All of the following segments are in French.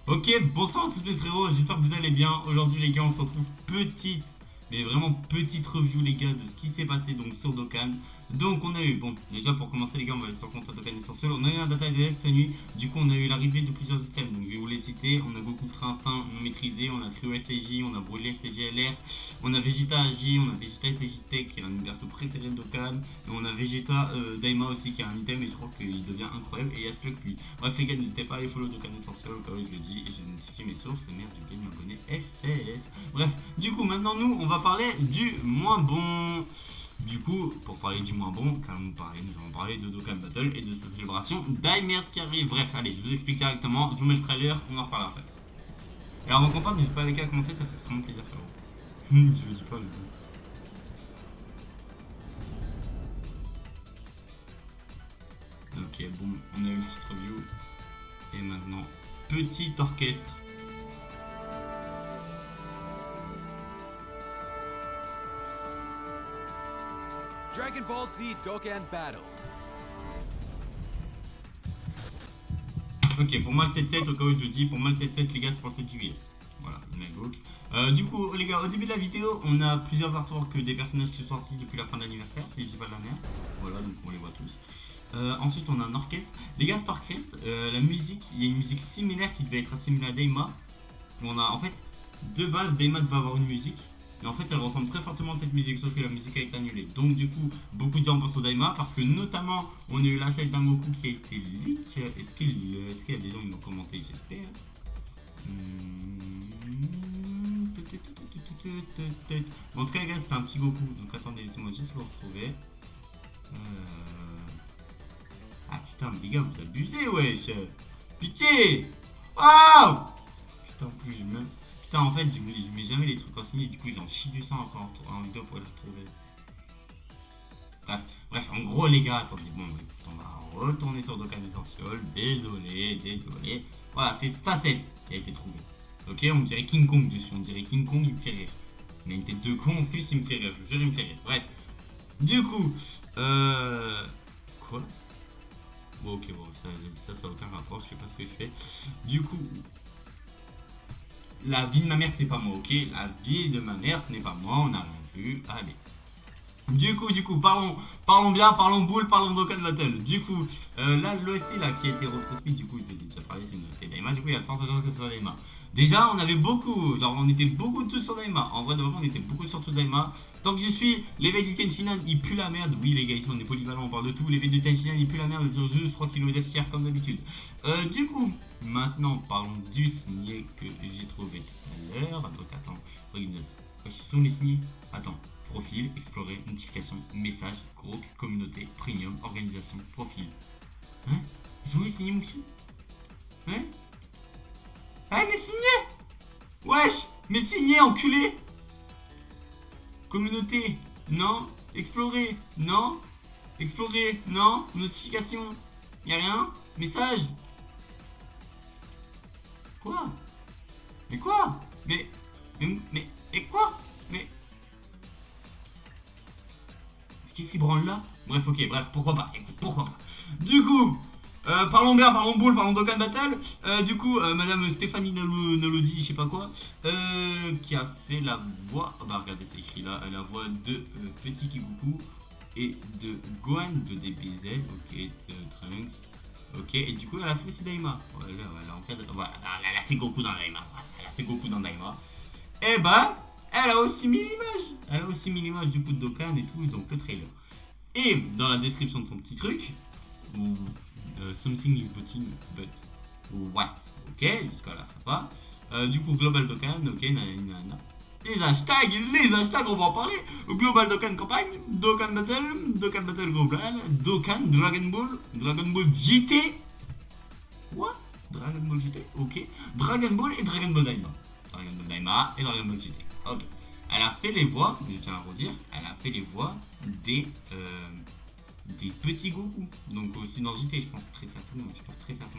Ok, bonsoir à tous mes frérots, j'espère que vous allez bien. Aujourd'hui les gars, on se retrouve petite, mais vraiment petite review les gars de ce qui s'est passé donc sur Dokkan. Donc on a eu, bon, déjà pour commencer les gars, on va aller sur le compte à Dokkan Essentiel. On a eu un data de cette nuit, du coup on a eu l'arrivée de plusieurs items, donc je vais vous les citer. On a Goku Ultra Instinct non maîtrisé, on a Trio SJ, on a Brûlé SJLR, on a Vegeta AJ, on a Vegeta SJ Tech qui est un de mes persos préférés de Dokkan. Et on a Vegeta Daima aussi qui a un item et je crois qu'il devient incroyable. Et il y a Slug lui. Bref les gars, n'hésitez pas à aller follow Dokkan Essentiel au cas où je le dis et je notifie mes sources. Et merde, j'ai oublié de m'abonner FF. Bref, du coup maintenant nous on va parler du moins bon. Du coup, pour parler du moins bon, quand nous allons parler de Dokkan Battle et de sa célébration d'Aimerd qui arrive. Bref, allez, je vous explique directement, je vous mets le trailer, on en reparle après. Et avant qu'on parte, n'hésitez pas les gars à commenter, ça fait extrêmement plaisir frérot. Je le dis pas mais... Ok, bon, on a eu le petite review. Et maintenant, petit orchestre. Dragon Ball Z Dokkan Battle. Ok, pour moi le 7-7, au cas où je le dis, pour moi le 7-7 les gars c'est pour le 7 juillet. Voilà, Nightbook. Du coup les gars, au début de la vidéo, on a plusieurs artworks des personnages qui sont sortis depuis la fin de l'anniversaire, si je dis pas de la merde. Voilà, donc on les voit tous. Ensuite on a un orchestre. Les gars, cet orchestre, la musique, il y a une musique similaire qui devait être assimilée à Daima. On a en fait, de base, Daima devait avoir une musique. Et en fait, elle ressemble très fortement à cette musique, sauf que la musique a été annulée. Donc, du coup, beaucoup de gens pensent au Daima parce que, notamment, on a eu l'achat d'un Goku qui a été leak. Est-ce qu'il y a des gens qui l'ont commenté? J'espère. Bon, en tout cas, les gars, c'était un petit Goku. Donc, attendez, laissez-moi juste le retrouver. Ah putain, mais les gars, vous abusez, wesh. Pitié. Waouh. Putain, en plus, j'ai même. Putain, en fait, je mets jamais les trucs en signé, du coup, j'en chie du sang encore en vidéo pour les retrouver. Bref, en gros, les gars, attendez, bon, on va retourner sur Dokkan Essential. Désolé. Voilà, c'est Sasset qui a été trouvé. Ok, on dirait King Kong dessus, on dirait King Kong, il me fait rire. Il a une tête de con en plus, il me fait rire, je vous jure, il me fait rire. Bref, du coup, quoi? Bon, ok, bon, ça a aucun rapport, je sais pas ce que je fais. Du coup, la vie de ma mère, c'est pas moi, ok? La vie de ma mère, ce n'est pas moi, on n'a rien vu. Allez. Du coup, parlons bien, parlons boule, parlons Dokkan Battle. Du coup, là, l'OST là, qui a été retransmis, du coup, je vous ai déjà parlé, c'est une OST Daima. Du coup, il y a de fortes chances que ce soit Daima. Déjà, on avait beaucoup, genre, on était beaucoup tous sur Daima. En vrai, de vrai, on était beaucoup sur tous Daima. Tant que j'y suis, l'éveil du Tenshinhan, il pue la merde. Oui, les gars, ici, on est polyvalent, on parle de tout. L'éveil du Tenshinhan, il pue la merde. Je crois qu'il nous laisse fiers comme d'habitude. Du coup, maintenant, parlons du signé que j'ai trouvé tout à l'heure. Donc, attends, regarde, ils sont les signés. Attends. Profil, explorer, notification, message, groupe, communauté, premium, organisation, profil. Hein? Ils ont signé Moussou? Hein? Ah mais signé! Wesh! Mais signé, enculé! Communauté? Non. Explorer? Non. Explorer? Non. Notification? Y'a rien? Message? Quoi? Mais quoi? Mais quoi? Mais qu'est-ce qu'il branle là? Bref, ok, bref, pourquoi pas? Écoute, pourquoi pas? Du coup, parlons bien, parlons boule, parlons Dokkan Battle. Du coup, Madame Stéphanie Nolodi, je sais pas quoi, qui a fait la voix. Oh bah regardez, c'est écrit là, la voix de Petit Kikuku et de Gohan de DBZ, ok, de Trunks. Ok, et du coup, elle a fait aussi Daima. Voilà, elle a fait Goku dans Daima. Voilà, elle a fait Goku dans Daima. Et bah, elle a aussi mis l'image. Elle a aussi mis l'image du coup de Dokkan et tout, donc le trailer. Et dans la description de son petit truc, ou something is booting, but what? Ok, jusqu'à là ça va. Du coup, Global Dokkan, ok, nanana. Les hashtags, on va en parler. Global Dokkan campagne, Dokkan Battle Global, Dokkan, Dragon Ball GT. What? Dragon Ball GT, ok. Dragon Ball et Dragon Ball Daima. Dragon Ball Daima et Dragon Ball GT. Ok. Elle a fait les voix, je tiens à redire, elle a fait les voix des, euh, des petits Goku. Donc aussi dans JT, je pense très certainement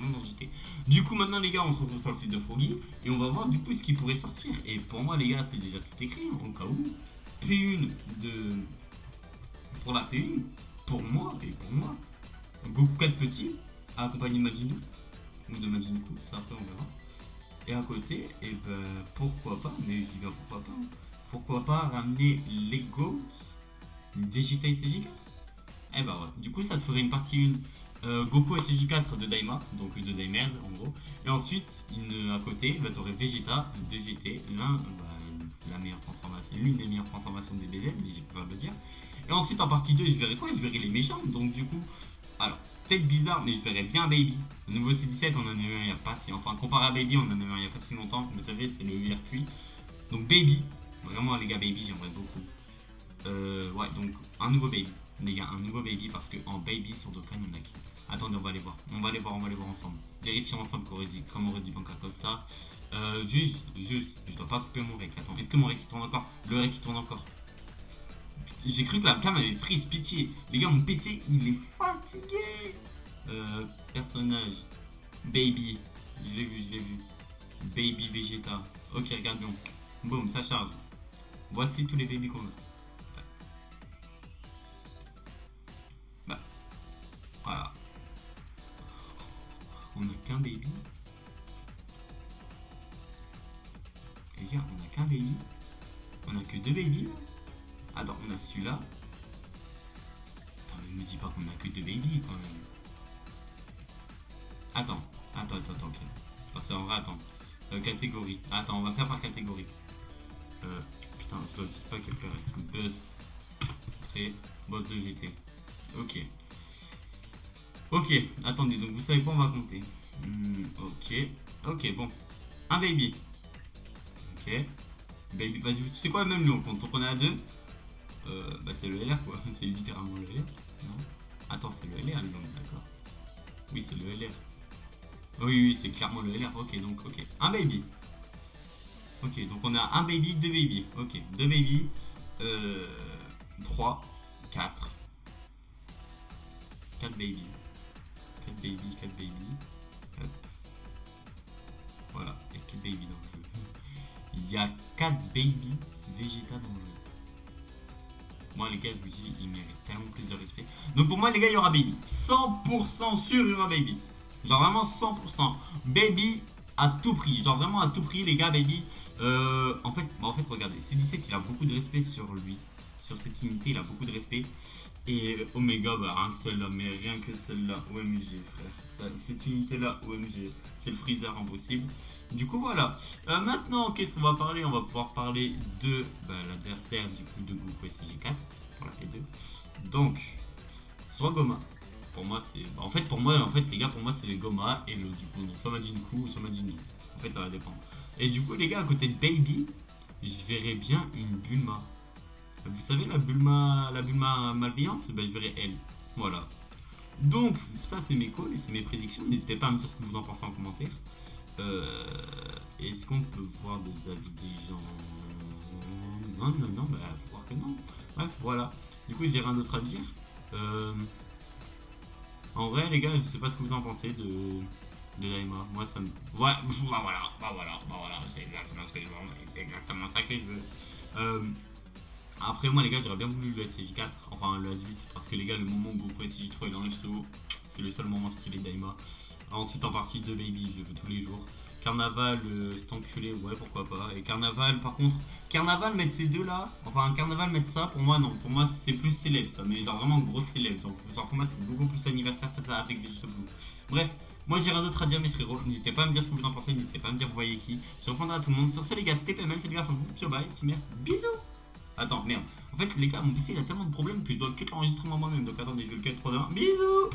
dans JT. Du coup maintenant les gars, on se retrouve sur le site de Froggy et on va voir du coup ce qui pourrait sortir. Et pour moi les gars, c'est déjà tout écrit, hein, au cas où. P1 de... Pour la P1, pour moi, Goku 4 petits, accompagné de Majin Buu, ou de Majin Buu, ça après on verra. Et à côté, et ben pourquoi pas, mais je dis bien pourquoi pas, hein. Pourquoi pas ramener Lego Vegeta SJ4. Et bah ouais, du coup ça te ferait une partie 1 Goku SJ4 de Daima, donc de Daimerd en gros. Et ensuite, à côté, bah, t'aurais Vegeta, VGT, la meilleure transformation, l'une des meilleures transformations des BZ, j'ai pas le dire. Et ensuite en partie 2, je verrai quoi? Je verrai les méchants, donc du coup, alors, peut-être bizarre, mais je verrais bien Baby. Le nouveau C17, on en a eu un il n'y a pas si... Enfin, comparé à Baby, on en a eu un il n'y a pas si longtemps. Vous savez, c'est le URQI. Donc Baby, vraiment les gars, Baby, j'aimerais beaucoup. Ouais, donc un nouveau Baby. Les gars, un nouveau Baby, parce que en Baby, sur Dokkan, on a qui? Attendez, on va aller voir. On va aller voir ensemble. Vérifier ensemble comme aurait dit Banca Costa. Juste, je dois pas couper mon rec. Attends, est-ce que mon rec il tourne encore? Le rec il tourne encore. J'ai cru que la cam avait freeze, pitié. Les gars, mon PC, il est fatigué. Personnage. Baby. Je l'ai vu. Baby Vegeta. Ok, regardons. Boum, ça charge. Voici tous les babies qu'on a. Bah. Voilà. On n'a qu'un baby. Les gars, on n'a qu'un baby. On n'a que 2 babies. Attends, on a celui-là. Attends, ne me dis pas qu'on a que 2 babies quand même. Attends. Ok. Parce qu'en vrai, attends. Catégorie. Attends, on va faire par catégorie. Putain, je dois juste pas calculer. Buzz. Très. Boss de GT. Ok, attendez, donc vous savez quoi, on va compter. Ok, bon. Un baby. Ok. Baby, vas-y, tu sais quoi, même lui, on compte. Donc on est à 2. Bah c'est le LR quoi, c'est littéralement le LR. Non. Attends, c'est le LR, donc d'accord. Oui, c'est le LR. Oui, c'est clairement le LR. Ok, donc ok. Un baby. Ok, donc on a un baby, 2 baby. Ok, 2 baby. 3, 4. 4 baby. 4 baby. Hop. Voilà, et 4 baby dans le jeu. Il y a 4 baby Vegeta dans le jeu. Moi les gars, je vous dis, il mérite tellement plus de respect. Donc pour moi les gars, il y aura Baby. 100% sûr, il y aura Baby. Genre vraiment 100%. Baby à tout prix. Genre vraiment à tout prix les gars, Baby. En fait, regardez, C17 il a beaucoup de respect sur lui. Sur cette unité, il a beaucoup de respect. Et Omega, bah rien que celle-là, mais rien que celle-là, OMG frère. Cette unité-là, OMG, c'est le freezer impossible. Du coup voilà. Maintenant, qu'est-ce qu'on va parler? On va pouvoir parler de l'adversaire du coup de Goku SJ4 pour la P2. Donc, soit Goma. Pour moi, c'est. En fait, les gars, pour moi, c'est les Goma et le du coup. Donc, soit Majin-Ku ou soit Majin-Buu. En fait, ça va dépendre. Et du coup, les gars, à côté de Baby, je verrais bien une Bulma. Vous savez, la Bulma malveillante, bah, je verrais elle. Voilà. Donc, ça, c'est mes calls et c'est mes prédictions. N'hésitez pas à me dire ce que vous en pensez en commentaire. Est-ce qu'on peut voir des avis des gens? Non, bah faut croire que non. Bref, voilà. Du coup, j'ai rien d'autre à dire. En vrai, les gars, je sais pas ce que vous en pensez de Daima. Moi, ça me. Ouais, bah voilà, c'est exactement ce que je veux. C'est exactement ça que je veux. Après, moi, les gars, j'aurais bien voulu le SJ4, enfin le adulte, parce que les gars, le moment où Goku SJ3 il enlève ce haut, c'est le seul moment stylé de Daima. Ensuite, en partie 2 Baby, je le veux tous les jours. Carnaval, cet enculé, ouais, pourquoi pas. Et Carnaval, par contre, Carnaval, mettre ces deux-là, enfin, Carnaval, mettre ça, pour moi, non. Pour moi, c'est plus célèbre, ça, mais genre vraiment gros célèbre. Genre pour moi, c'est beaucoup plus anniversaire que ça avec Vegeta Blue. Bref, moi, j'ai rien d'autre à dire, mes frérots. N'hésitez pas à me dire ce que vous en pensez, n'hésitez pas à me dire vous voyez qui. Je répondrai à tout le monde. Sur ce, les gars, c'était PML, faites gaffe à vous. Ciao, bye, Simer, bisous. Attends, merde. En fait, les gars, mon PC, il a tellement de problèmes que je dois cut l'enregistrement moi-même. Donc, attendez, je vais le cut 3 2 1. Bisous.